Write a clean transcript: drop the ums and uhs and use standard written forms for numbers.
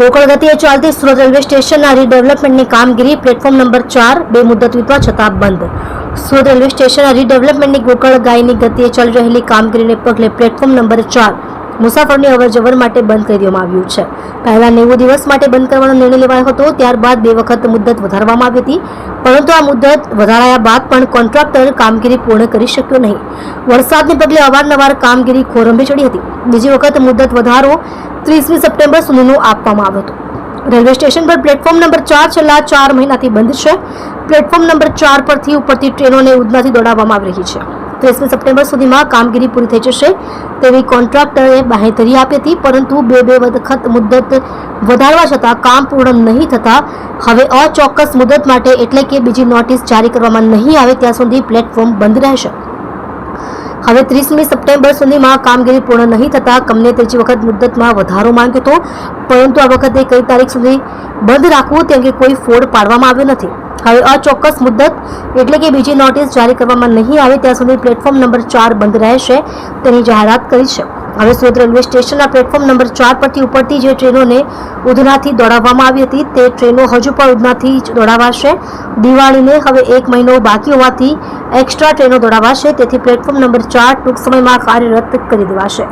કોકળ ગતિએ ચાલતી સુરત રેલવે સ્ટેશનના રીડેવલપમેન્ટની કામગીરી પ્લેટફોર્મ નંબર 4 બે મુદ્દત વીતવા છતાં બંધ. સુરત રેલવે સ્ટેશનના રીડેવલપમેન્ટની ગોકળ ગાયની ગતિએ ચાલી રહેલી કામગીરીને પગલે પ્લેટફોર્મ નંબર 4 મુસાફરોની અવરજવર માટે બંધ કરી દેવામાં આવ્યું છે. પહેલા 90 દિવસ માટે બંધ કરવાનો નિર્ણય લેવાયો હતો. ત્યારબાદ 2 વખત મુદ્દત વધારવામાં આવી હતી, પરંતુ આ મુદ્દત વધારાયા બાદ પણ કોન્ટ્રાક્ટર કામગીરી પૂર્ણ કરી શક્યો નહીં. વરસાદને પગલે અવારનવાર કામગીરી ખોરંભે ચડી હતી. બીજી વખત મુદ્દત વધારો 30મી સપ્ટેમ્બર સુધીનો આપવામાં આવ્યો હતો. રેલવે સ્ટેશન પર પ્લેટફોર્મ નંબર 4 છેલ્લા 4 મહિનાથી બંધ છે. પ્લેટફોર્મ નંબર 4 પરથી ઉપરથી ટ્રેનોને ઉધનાથી દોડાવવામાં આવી રહી છે. 30મી સપ્ટેમ્બર સુધીમાં કામગીરી પૂરી થઈ જશે તેવી કોન્ટ્રાક્ટરે બાંહેધરી આપી હતી, પરંતુ બે વખત મુદ્દત વધારવા છતાં કામ પૂર્ણ નહીં થતા હવે અચોક્કસ મુદ્દત માટે એટલે કે બીજી નોટિસ જારી કરવામાં નહીં આવે ત્યાં સુધી પ્લેટફોર્મ બંધ રહેશે. હવે 30મી સપ્ટેમ્બર સુધીમાં કામગીરી પૂર્ણ નહીં થતા કંપનીએ ત્રીજી વખત મુદ્દતમાં વધારો માંગ્યો હતો, પરંતુ આ વખતે કઈ તારીખ સુધી બંધ રાખવું તે અંગે કોઈ ફોડ પાડવામાં આવ્યો નથી. હવે અચોક્કસ મુદ્દત એટલે કે બીજી નોટિસ જારી કરવામાં નહીં આવે ત્યાં સુધી પ્લેટફોર્મ નંબર 4 બંધ રહેશે તેની જાહેરાત કરી છે. હવે સુરત રેલવે સ્ટેશનના પ્લેટફોર્મ નંબર 4 પરથી ઉપરથી જે ટ્રેનોને ઉધનાથી દોડાવવામાં આવી હતી તે ટ્રેનો હજુ પણ ઉધનાથી જ દોડાવાશે. દિવાળીને હવે 1 મહિનો બાકી હોવાથી એક્સ્ટ્રા ટ્રેનો દોડાવાશે, તેથી પ્લેટફોર્મ નંબર 4 ટૂંક સમયમાં કાર્યરત કરી દેવાશે.